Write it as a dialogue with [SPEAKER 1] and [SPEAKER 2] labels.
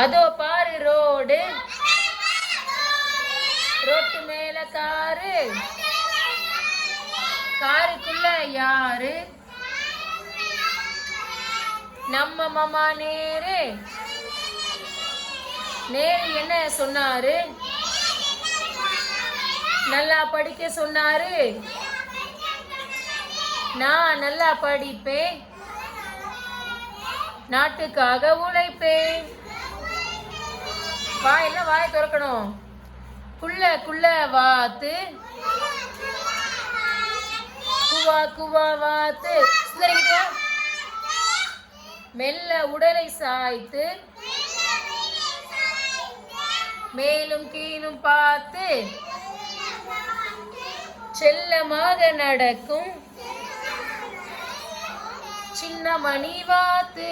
[SPEAKER 1] அதோ பாரு road, road மேல காரு, காருக்குள்ள யாரு, நம்ம மாமா நேரு. நேரு என்ன சொன்னாரு, நல்லா படிக்க சொன்னாரு. நான் நல்லா படிப்பேன், நாட்டுக்காக உழைப்பேன். வாயெல்லாம் வாயை திறக்கணும். குள்ள குள்ள வாத்து, குவா குவா வாத்து. மெல்ல உடலை சாய்த்து, மேலும் கீழும் பார்த்து, செல்லமாக நடக்கும் சின்ன மணி வாத்து.